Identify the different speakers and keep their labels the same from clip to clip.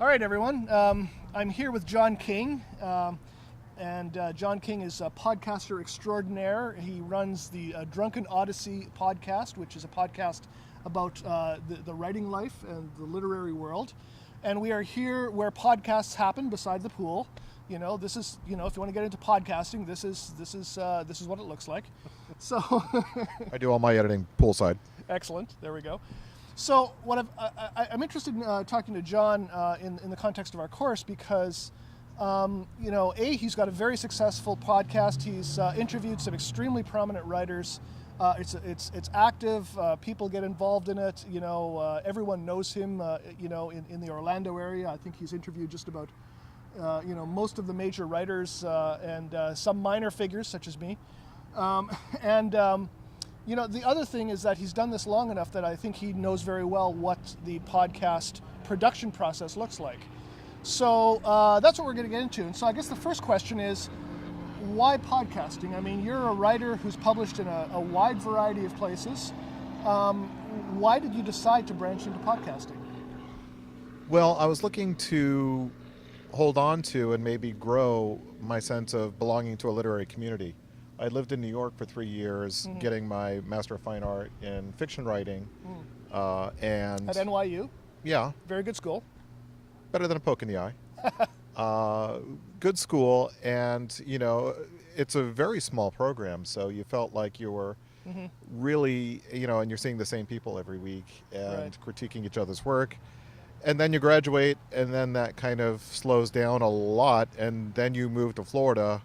Speaker 1: All right, everyone. I'm here with John King, and John King is a podcaster extraordinaire. He runs the Drunken Odyssey podcast, which is a podcast about the writing life and the literary world. And we are here where podcasts happen, beside the pool. This is, if you want to get into podcasting, this is what it looks like. So
Speaker 2: I do all my editing poolside.
Speaker 1: Excellent. There we go. So what I'm interested in talking to John in the context of our course because, he's got a very successful podcast. He's interviewed some extremely prominent writers. It's active. People get involved in it. Everyone knows him. In the Orlando area, I think he's interviewed just about most of the major writers and some minor figures such as me. The other thing is that he's done this long enough that I think he knows very well what the podcast production process looks like. So that's what we're going to get into. And so I guess the first question is, why podcasting? I mean, you're a writer who's published in a wide variety of places. Why did you decide to branch into podcasting?
Speaker 2: Well, I was looking to hold on to and maybe grow my sense of belonging to a literary community. I lived in New York for 3 years, getting my Master of Fine Art in fiction writing. And
Speaker 1: at NYU?
Speaker 2: Yeah.
Speaker 1: Very good school.
Speaker 2: Better than a poke in the eye. Good school, and, it's a very small program, so you felt like you were really, and you're seeing the same people every week and critiquing each other's work. And then you graduate, and then that kind of slows down a lot, and then you move to Florida,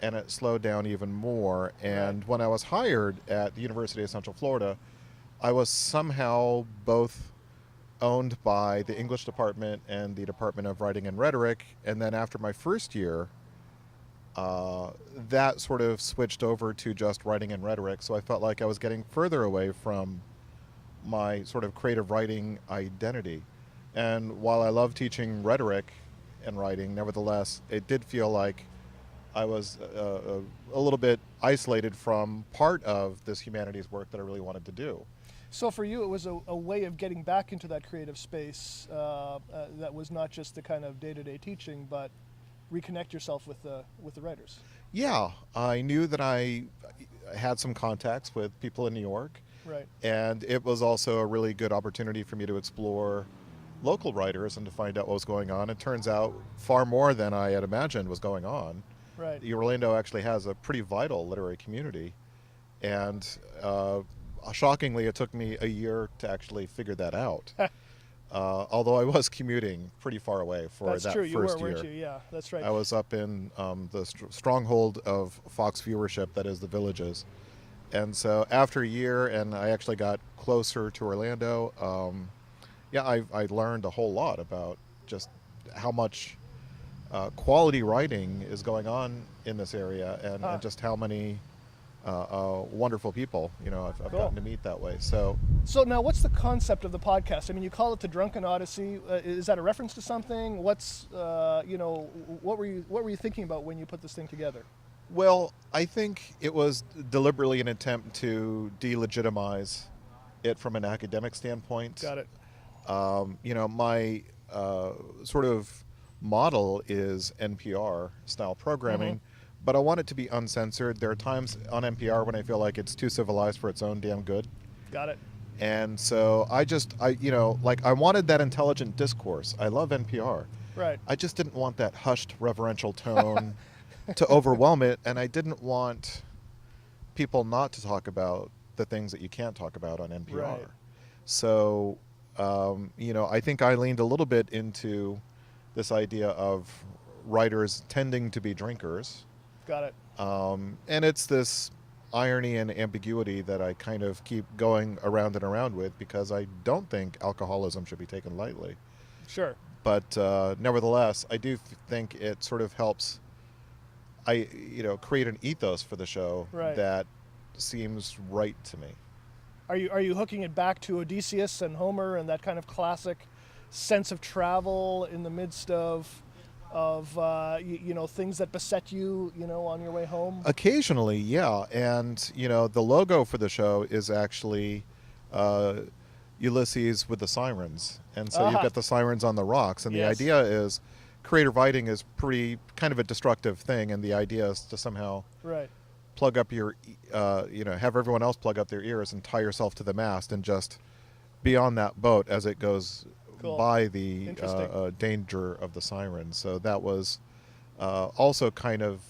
Speaker 2: and it slowed down even more. And when I was hired at the University of Central Florida, I was somehow both owned by the English department and the Department of Writing and Rhetoric. And then after my first year, that sort of switched over to just writing and rhetoric. So I felt like I was getting further away from my sort of creative writing identity. And while I love teaching rhetoric and writing, nevertheless, it did feel like I was a little bit isolated from part of this humanities work that I really wanted to do.
Speaker 1: So for you, it was a way of getting back into that creative space that was not just the kind of day-to-day teaching, but reconnect yourself with the writers. Yeah,
Speaker 2: I knew that I had some contacts with people in New York.
Speaker 1: Right.
Speaker 2: And it was also a really good opportunity for me to explore local writers and to find out what was going on. It turns out far more than I had imagined was going on.
Speaker 1: Right.
Speaker 2: Orlando actually has a pretty vital literary community, and shockingly, it took me a year to actually figure that out. Although I was commuting pretty far away for
Speaker 1: that's
Speaker 2: that
Speaker 1: true.
Speaker 2: first
Speaker 1: You were,
Speaker 2: year.
Speaker 1: weren't you? Yeah, that's right.
Speaker 2: I was up in the stronghold of Fox viewership, that is the Villages. And so after a year, and I actually got closer to Orlando, I learned a whole lot about just how much quality writing is going on in this area, and just how many wonderful people I've gotten to meet that way. So
Speaker 1: now, what's the concept of the podcast? I mean, you call it the Drunken Odyssey. Is that a reference to something? What's what were you thinking about when you put this thing together?
Speaker 2: Well, I think it was deliberately an attempt to delegitimize it from an academic standpoint.
Speaker 1: Got it.
Speaker 2: My sort of model is NPR style programming, but I want it to be uncensored. There are times on NPR when I feel like it's too civilized for its own damn good.
Speaker 1: Got it.
Speaker 2: And so I wanted that intelligent discourse. I love NPR.
Speaker 1: Right.
Speaker 2: I just didn't want that hushed reverential tone to overwhelm it, and I didn't want people not to talk about the things that you can't talk about on NPR.
Speaker 1: Right.
Speaker 2: So, I think I leaned a little bit into this idea of writers tending to be drinkers.
Speaker 1: Got it.
Speaker 2: And it's this irony and ambiguity that I kind of keep going around and around with, because I don't think alcoholism should be taken lightly.
Speaker 1: Sure.
Speaker 2: But nevertheless, I do think it sort of helps create an ethos for the show that seems right to me.
Speaker 1: Are you hooking it back to Odysseus and Homer and that kind of classic sense of travel in the midst of things that beset you, on your way home?
Speaker 2: Occasionally, yeah. And, the logo for the show is actually Ulysses with the sirens, and so you've got the sirens on the rocks, and the
Speaker 1: Yes.
Speaker 2: idea is creative writing is pretty kind of a destructive thing, and the idea is to somehow
Speaker 1: Right.
Speaker 2: plug up your, have everyone else plug up their ears and tie yourself to the mast and just be on that boat as it goes
Speaker 1: Cool.
Speaker 2: by the
Speaker 1: Interesting.
Speaker 2: danger of the sirens. So that was also kind of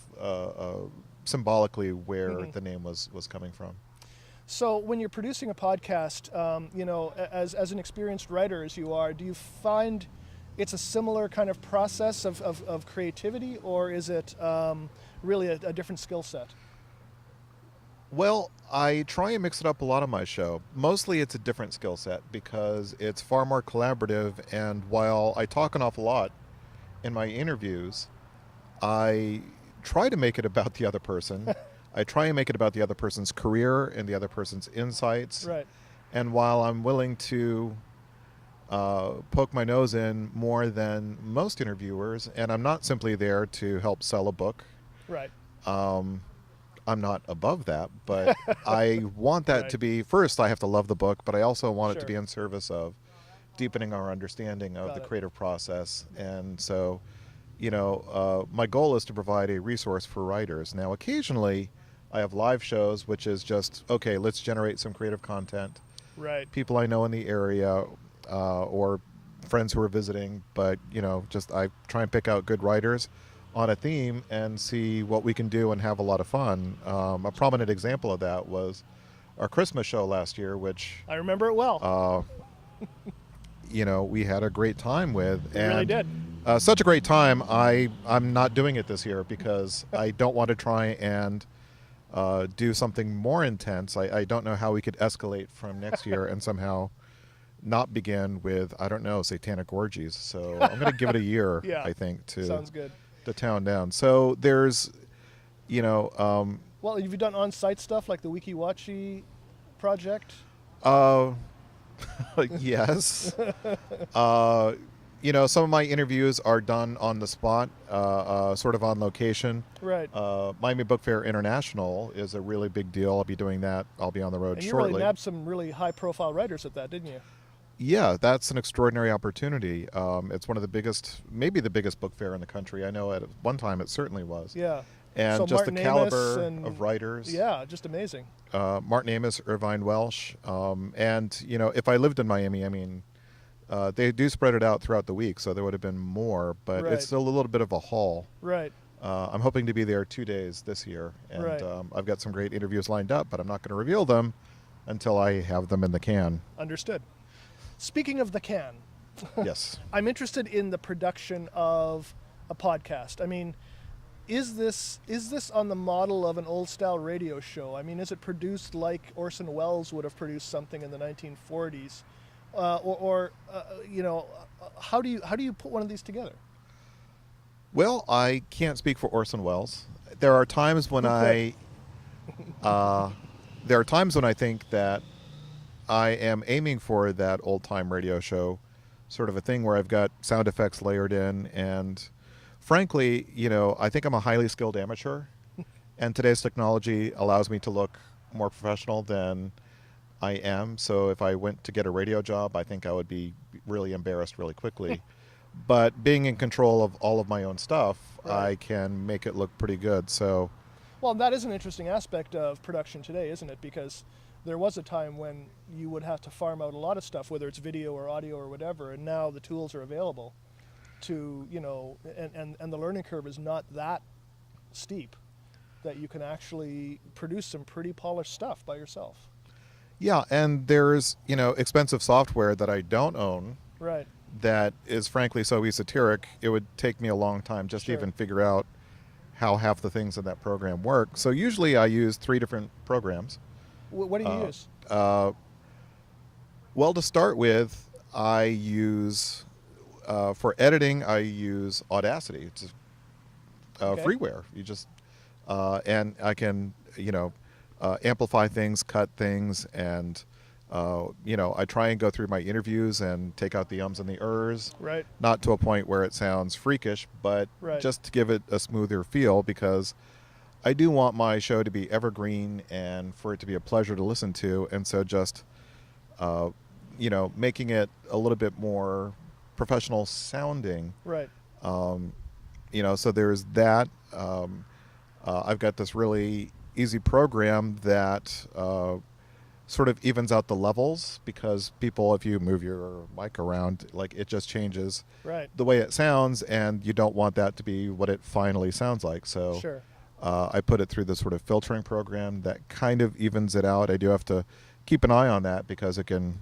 Speaker 2: symbolically where
Speaker 1: Mhm.
Speaker 2: the name was coming from.
Speaker 1: So when you're producing a podcast, as an experienced writer as you are, do you find it's a similar kind of process of creativity, or is it really a different skill set?
Speaker 2: Well, I try and mix it up a lot on my show. Mostly it's a different skill set because it's far more collaborative, and while I talk an awful lot in my interviews, I try to make it about the other person. I try and make it about the other person's career and the other person's insights.
Speaker 1: Right.
Speaker 2: And while I'm willing to poke my nose in more than most interviewers, and I'm not simply there to help sell a book,
Speaker 1: Right.
Speaker 2: I'm not above that, but I want that
Speaker 1: Right.
Speaker 2: to be, first I have to love the book, but I also want it to
Speaker 1: Sure.
Speaker 2: be in service of deepening our understanding of
Speaker 1: Got
Speaker 2: the
Speaker 1: it.
Speaker 2: creative process. And so, my goal is to provide a resource for writers. Now, occasionally I have live shows, which is just, okay, let's generate some creative content.
Speaker 1: Right.
Speaker 2: People I know in the area or friends who are visiting, but, just I try and pick out good writers on a theme and see what we can do and have a lot of fun. A prominent example of that was our Christmas show last year, which
Speaker 1: I remember it well.
Speaker 2: we had a great time with.
Speaker 1: We really did.
Speaker 2: Such a great time. I'm not doing it this year because I don't want to try and do something more intense. I don't know how we could escalate from next year and somehow not begin with, I don't know, satanic orgies. So I'm going to give it a year,
Speaker 1: Yeah.
Speaker 2: I think, to
Speaker 1: Sounds good.
Speaker 2: town down. So there's,
Speaker 1: Well, have you done on-site stuff like the WikiWatchy project?
Speaker 2: yes. Some of my interviews are done on the spot, sort of on location.
Speaker 1: Right.
Speaker 2: Miami Book Fair International is a really big deal. I'll be doing that. I'll be on the road
Speaker 1: And you
Speaker 2: shortly.
Speaker 1: really nabbed some really high-profile writers at that, didn't you?
Speaker 2: Yeah, that's an extraordinary opportunity. It's one of the biggest, maybe the biggest book fair in the country. I know at one time it certainly was.
Speaker 1: Yeah.
Speaker 2: And
Speaker 1: So
Speaker 2: just
Speaker 1: Martin
Speaker 2: the
Speaker 1: Amis
Speaker 2: caliber
Speaker 1: and-
Speaker 2: of writers.
Speaker 1: Yeah, just amazing.
Speaker 2: Martin Amis, Irvine Welsh. And, if I lived in Miami, they do spread it out throughout the week, so there would have been more, but
Speaker 1: Right.
Speaker 2: it's still a little bit of a haul.
Speaker 1: Right.
Speaker 2: I'm hoping to be there 2 days this year, and
Speaker 1: Right.
Speaker 2: I've got some great interviews lined up, but I'm not going to reveal them until I have them in the can.
Speaker 1: Understood. Speaking of the can,
Speaker 2: Yes.
Speaker 1: I'm interested in the production of a podcast. I mean, is this on the model of an old style radio show? I mean, is it produced like Orson Welles would have produced something in the 1940s, how do you put one of these together?
Speaker 2: Well, I can't speak for Orson Welles. There are times when there are times when I think that I am aiming for that old time radio show sort of a thing where I've got sound effects layered in, and frankly, I think I'm a highly skilled amateur, and today's technology allows me to look more professional than I am. So if I went to get a radio job, I think I would be really embarrassed really quickly. But being in control of all of my own stuff,
Speaker 1: Right.
Speaker 2: I can make it look pretty good. So
Speaker 1: Well, that is an interesting aspect of production today, isn't it? Because there was a time when you would have to farm out a lot of stuff, whether it's video or audio or whatever, and now the tools are available to, and the learning curve is not that steep, that you can actually produce some pretty polished stuff by yourself.
Speaker 2: yeah, and there's, expensive software that I don't own
Speaker 1: Right.
Speaker 2: that is frankly so esoteric, it would take me a long time just to
Speaker 1: Sure.
Speaker 2: even figure out how half the things in that program work. So usually I use 3 different programs.
Speaker 1: What do you use?
Speaker 2: Well, to start with, I use, for editing, I use Audacity. It's
Speaker 1: Okay.
Speaker 2: freeware. You just, and I can, amplify things, cut things, and, I try and go through my interviews and take out the ums and the ers.
Speaker 1: Right.
Speaker 2: Not to a point where it sounds freakish, but
Speaker 1: Right.
Speaker 2: just to give it a smoother feel, because I do want my show to be evergreen and for it to be a pleasure to listen to. And so just making it a little bit more professional sounding.
Speaker 1: Right.
Speaker 2: So there's that. I've got this really easy program that sort of evens out the levels, because people, if you move your mic around, like, it just changes
Speaker 1: Right.
Speaker 2: the way it sounds, and you don't want that to be what it finally sounds like. So
Speaker 1: Sure.
Speaker 2: I put it through this sort of filtering program that kind of evens it out. I do have to keep an eye on that, because it can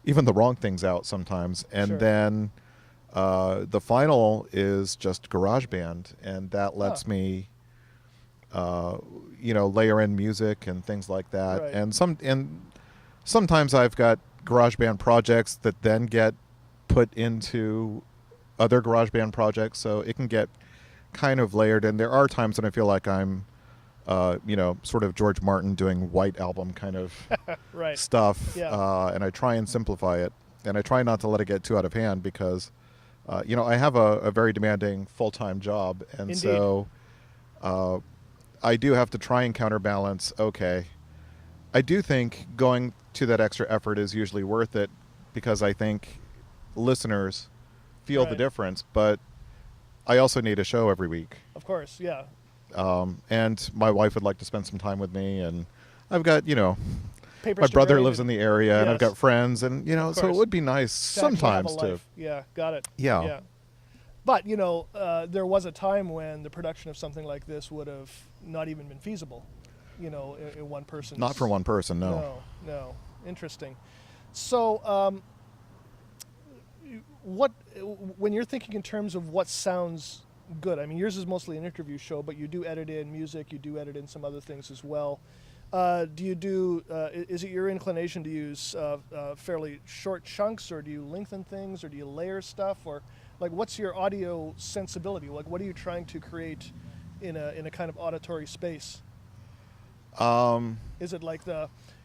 Speaker 2: even the wrong things out sometimes. And
Speaker 1: Sure.
Speaker 2: then the final is just GarageBand, and that lets me layer in music and things like that.
Speaker 1: Right.
Speaker 2: And sometimes I've got GarageBand projects that then get put into other GarageBand projects, so it can get kind of layered. And there are times when I feel like I'm sort of George Martin doing White Album kind of
Speaker 1: Right.
Speaker 2: stuff.
Speaker 1: Yeah.
Speaker 2: And I try and simplify it, and I try not to let it get too out of hand, because I have a very demanding full-time job, and
Speaker 1: Indeed.
Speaker 2: so I do have to try and counterbalance. Okay, I do think going to that extra effort is usually worth it, because I think listeners feel the
Speaker 1: Right.
Speaker 2: difference, but I also need a show every week.
Speaker 1: Of course. Yeah.
Speaker 2: And my wife would like to spend some time with me, and I've got,
Speaker 1: Papers
Speaker 2: my
Speaker 1: to
Speaker 2: brother
Speaker 1: grade
Speaker 2: lives in
Speaker 1: and-
Speaker 2: the area, and I've
Speaker 1: Yes.
Speaker 2: got friends, and,
Speaker 1: Of
Speaker 2: so it
Speaker 1: course.
Speaker 2: would be nice
Speaker 1: to actually have a
Speaker 2: sometimes to.
Speaker 1: life. Yeah. Got it.
Speaker 2: Yeah.
Speaker 1: Yeah. But there was a time when the production of something like this would have not even been feasible. In one person.
Speaker 2: Not for one person, no.
Speaker 1: No. Interesting. So, when you're thinking in terms of what sounds good, I mean, yours is mostly an interview show, but you do edit in music, you do edit in some other things as well. Is it your inclination to use fairly short chunks, or do you lengthen things, or do you layer stuff, or like, what's your audio sensibility? Like, what are you trying to create in a kind of auditory space? Is it like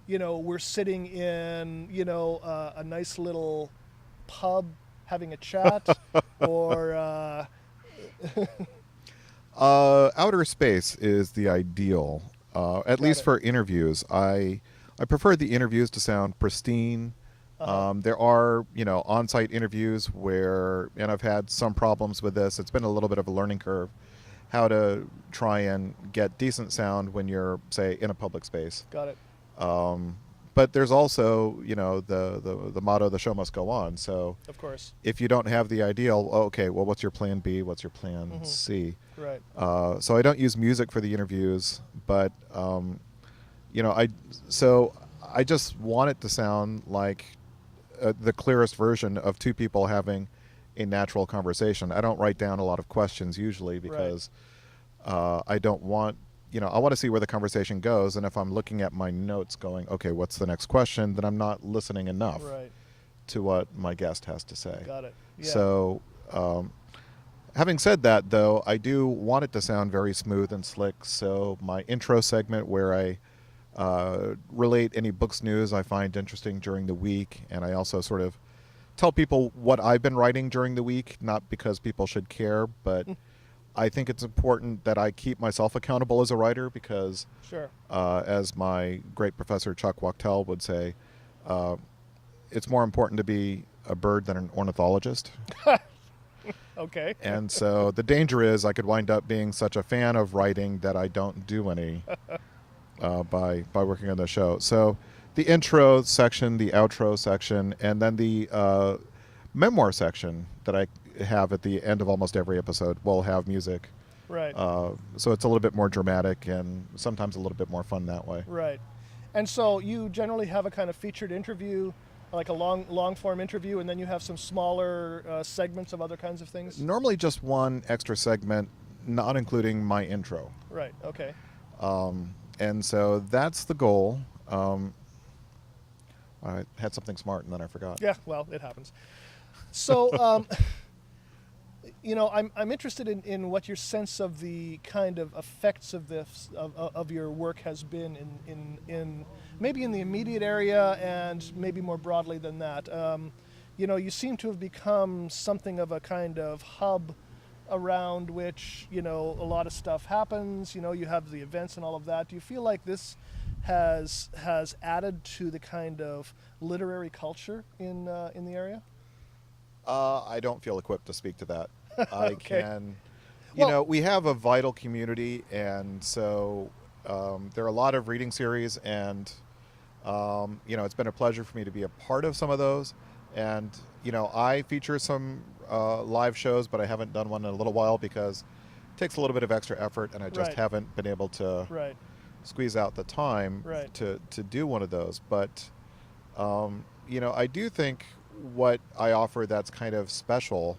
Speaker 1: we're sitting in, a nice little pub having a chat, or
Speaker 2: Outer space is the ideal, at least
Speaker 1: it.
Speaker 2: for interviews. I prefer the interviews to sound pristine. There are, on-site interviews where, and I've had some problems with this. It's been a little bit of a learning curve, how to try and get decent sound when you're, say, in a public space.
Speaker 1: Got it.
Speaker 2: But there's also, the motto, the show must go on. So
Speaker 1: Of course.
Speaker 2: if you don't have the ideal, okay, well, what's your plan B? What's your plan C?
Speaker 1: Right.
Speaker 2: So I don't use music for the interviews, but I just want it to sound like the clearest version of two people having a natural conversation. I don't write down a lot of questions usually, because I don't want, I want to see where the conversation goes. And if I'm looking at my notes going, okay, what's the next question, then I'm not listening enough
Speaker 1: Right.
Speaker 2: to what my guest has to say.
Speaker 1: Got it. Yeah.
Speaker 2: So having said that, though, I do want it to sound very smooth and slick. So my intro segment, where I relate any books news I find interesting during the week, and I also sort of tell people what I've been writing during the week, not because people should care, but I think it's important that I keep myself accountable as a writer, because
Speaker 1: Sure.
Speaker 2: as my great professor Chuck Wachtel would say, it's more important to be a bird than an ornithologist.
Speaker 1: Okay.
Speaker 2: And so the danger is I could wind up being such a fan of writing that I don't do any by working on the show. So the intro section, the outro section, and then the memoir section that I have at the end of almost every episode will have music.
Speaker 1: Right.
Speaker 2: So it's a little bit more dramatic and sometimes a little bit more fun that way.
Speaker 1: Right. And so you generally have a kind of featured interview, like a long form interview, and then you have some smaller segments of other kinds of things?
Speaker 2: Normally just one extra segment, not including my intro.
Speaker 1: Right. Okay.
Speaker 2: And so that's the goal. I had something smart and then I forgot.
Speaker 1: Yeah, well, it happens. So, I'm interested in what your sense of the kind of effects of this of your work has been in maybe in the immediate area and maybe more broadly than that. You seem to have become something of a kind of hub around which a lot of stuff happens. You have the events and all of that. Do you feel like this has added to the kind of literary culture in the area?
Speaker 2: I don't feel equipped to speak to that. I
Speaker 1: Okay.
Speaker 2: can,
Speaker 1: Well-
Speaker 2: we have a vital community, and so there are a lot of reading series, and it's been a pleasure for me to be a part of some of those. And I feature some live shows, but I haven't done one in a little while because it takes a little bit of extra effort, and I just
Speaker 1: Right.
Speaker 2: haven't been able to
Speaker 1: Right.
Speaker 2: squeeze out the time
Speaker 1: Right.
Speaker 2: to do one of those. But I do think what I offer that's kind of special,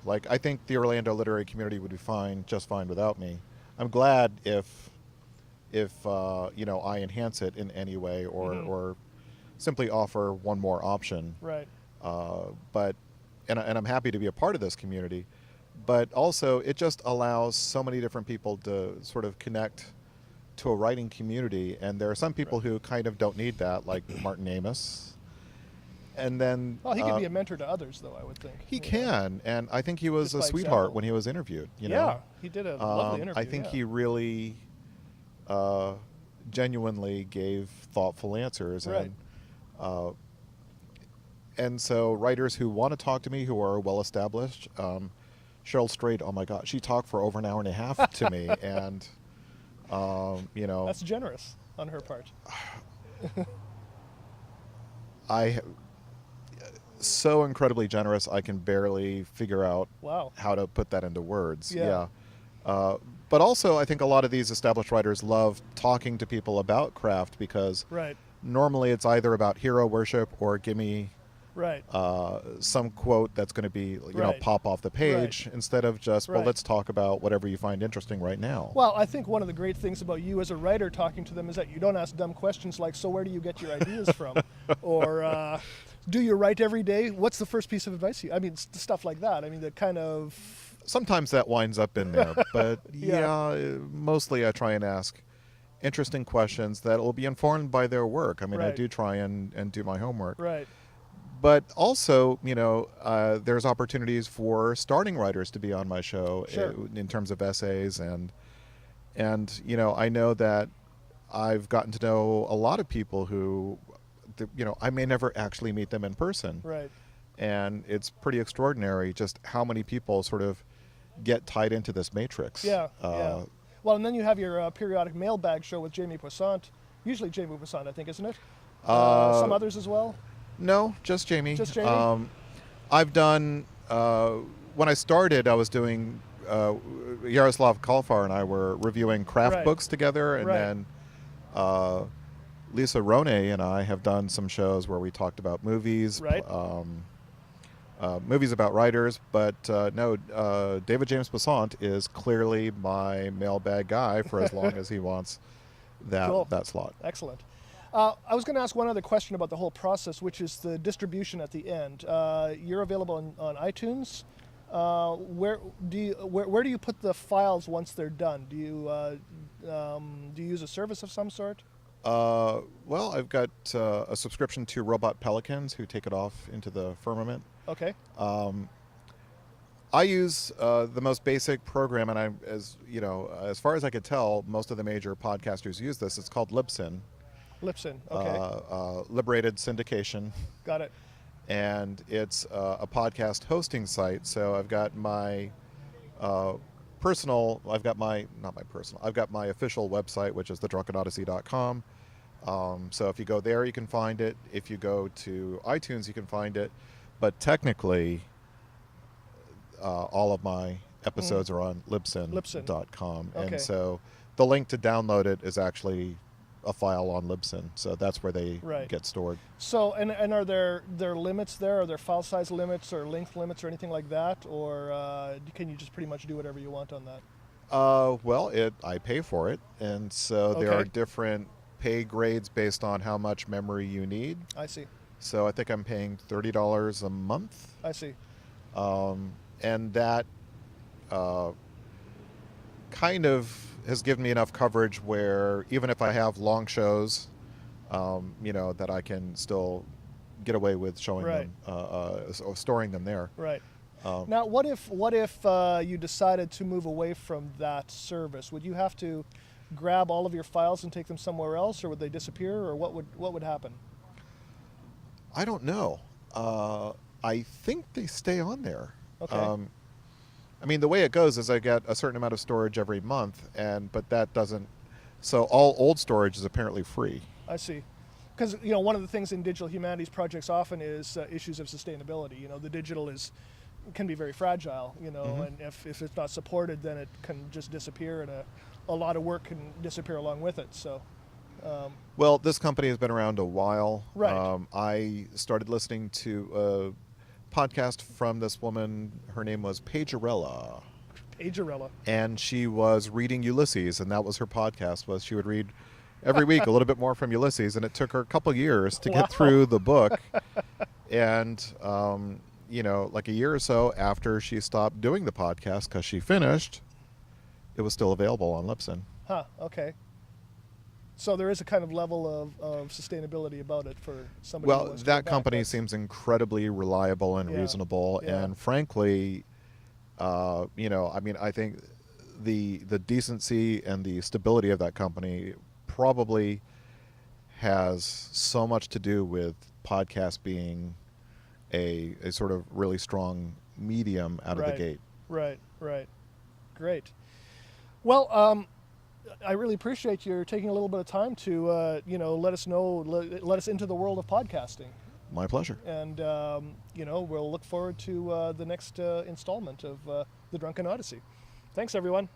Speaker 2: like I think the Orlando literary community would be just fine without me. I'm glad if I enhance it in any way, or simply offer one more option.
Speaker 1: Right.
Speaker 2: But I'm happy to be a part of this community. But also, it just allows so many different people to sort of connect to a writing community, and there are some people who kind of don't need that, like Martin Amis. And then
Speaker 1: Well, he can be a mentor to others, though, I would think.
Speaker 2: he can, and I think he was
Speaker 1: Just
Speaker 2: a
Speaker 1: by
Speaker 2: sweetheart
Speaker 1: example.
Speaker 2: when he was interviewed.
Speaker 1: Yeah, he did a lovely interview.
Speaker 2: I think
Speaker 1: yeah.
Speaker 2: he really genuinely gave thoughtful answers,
Speaker 1: Right.
Speaker 2: and so writers who want to talk to me, who are well established. Cheryl Strait, oh my God, she talked for over an hour and a half to me, and
Speaker 1: That's generous on her part.
Speaker 2: So incredibly generous, I can barely figure out
Speaker 1: Wow.
Speaker 2: how to put that into words.
Speaker 1: Yeah.
Speaker 2: But also, I think a lot of these established writers love talking to people about craft, because
Speaker 1: Right.
Speaker 2: normally it's either about hero worship or give me
Speaker 1: Right.
Speaker 2: some quote that's going to be
Speaker 1: Right.
Speaker 2: pop off the page, instead of just, well,
Speaker 1: Right.
Speaker 2: let's talk about whatever you find interesting right now.
Speaker 1: Well, I think one of the great things about you as a writer talking to them is that you don't ask dumb questions like, so where do you get your ideas from? Or do you write every day? What's the first piece of advice I mean, stuff like that. I mean, the kind of...
Speaker 2: Sometimes that winds up in there, but
Speaker 1: Yeah.
Speaker 2: mostly I try and ask interesting questions that will be informed by their work. I mean, I
Speaker 1: Right.
Speaker 2: do try and do my homework.
Speaker 1: Right.
Speaker 2: But also, there's opportunities for starting writers to be on my show.
Speaker 1: Sure.
Speaker 2: In terms of essays, and I know that I've gotten to know a lot of people who, I may never actually meet them in person.
Speaker 1: Right.
Speaker 2: And it's pretty extraordinary just how many people sort of get tied into this matrix.
Speaker 1: Yeah. Yeah. Well, and then you have your periodic mailbag show with Jamie Poissant. Usually Jamie Poissant, I think, isn't it? Some others as well?
Speaker 2: No, just Jamie.
Speaker 1: Just Jamie?
Speaker 2: I've done, when I started, I was doing, Yaroslav Kalfar and I were reviewing craft
Speaker 1: Right.
Speaker 2: books together, and
Speaker 1: Right.
Speaker 2: then Lisa Rone and I have done some shows where we talked about movies,
Speaker 1: Right.
Speaker 2: Movies about writers, but no, David James Poissant is clearly my mailbag guy for as long as he wants
Speaker 1: Cool.
Speaker 2: that slot.
Speaker 1: Excellent. I was going to ask one other question about the whole process, which is the distribution at the end. You're available on iTunes. Where do you put the files once they're done? Do you use a service of some sort?
Speaker 2: Well, I've got a subscription to Robot Pelicans, who take it off into the firmament.
Speaker 1: Okay.
Speaker 2: I use the most basic program, and as far as I could tell, most of the major podcasters use this. It's called Libsyn.
Speaker 1: Libsyn. Okay.
Speaker 2: Liberated Syndication,
Speaker 1: Got it.
Speaker 2: and it's a podcast hosting site. So I've got my I've got my official website, which is thedrunkenodyssey.com. So if you go there, you can find it. If you go to iTunes, you can find it. But technically, all of my episodes are on libsyn.com.
Speaker 1: Okay.
Speaker 2: And so the link to download it is actually a file on Libsyn. So that's where they
Speaker 1: Right.
Speaker 2: get stored.
Speaker 1: So, and are there limits there? Are there file size limits or length limits or anything like that? Or can you just pretty much do whatever you want on that?
Speaker 2: Well, I pay for it. And so there are
Speaker 1: Okay.
Speaker 2: different pay grades based on how much memory you need.
Speaker 1: I see.
Speaker 2: So I think I'm paying $30 a month.
Speaker 1: I see.
Speaker 2: And that kind of has given me enough coverage where even if I have long shows, that I can still get away with showing
Speaker 1: Right.
Speaker 2: them, storing them there.
Speaker 1: Right. Now, what if you decided to move away from that service? Would you have to grab all of your files and take them somewhere else, or would they disappear, or what would happen?
Speaker 2: I don't know. I think they stay on there.
Speaker 1: Okay.
Speaker 2: I mean, the way it goes is I get a certain amount of storage every month, but that doesn't. So all old storage is apparently free.
Speaker 1: I see. Because one of the things in digital humanities projects often is issues of sustainability. The digital can be very fragile. And if it's not supported, then it can just disappear, and a lot of work can disappear along with it. So.
Speaker 2: Well, this company has been around a while.
Speaker 1: Right.
Speaker 2: I started listening to a podcast from this woman. Her name was Pagerella.
Speaker 1: Pagerella.
Speaker 2: And she was reading Ulysses, and that was her podcast. Was she would read every week a little bit more from Ulysses, and it took her a couple years to get through the book. And like a year or so after she stopped doing the podcast because she finished, it was still available on Libsyn.
Speaker 1: Huh. Okay. So there is a kind of level of sustainability about it for somebody.
Speaker 2: Well,
Speaker 1: who wants to
Speaker 2: that
Speaker 1: go back.
Speaker 2: company seems incredibly reliable and reasonable, and frankly, I mean, I think the decency and the stability of that company probably has so much to do with podcast being a sort of really strong medium out of the gate.
Speaker 1: Right. Great. Well, I really appreciate your taking a little bit of time to, let us into the world of podcasting.
Speaker 2: My pleasure.
Speaker 1: And, we'll look forward to the next installment of the Drunken Odyssey. Thanks, everyone.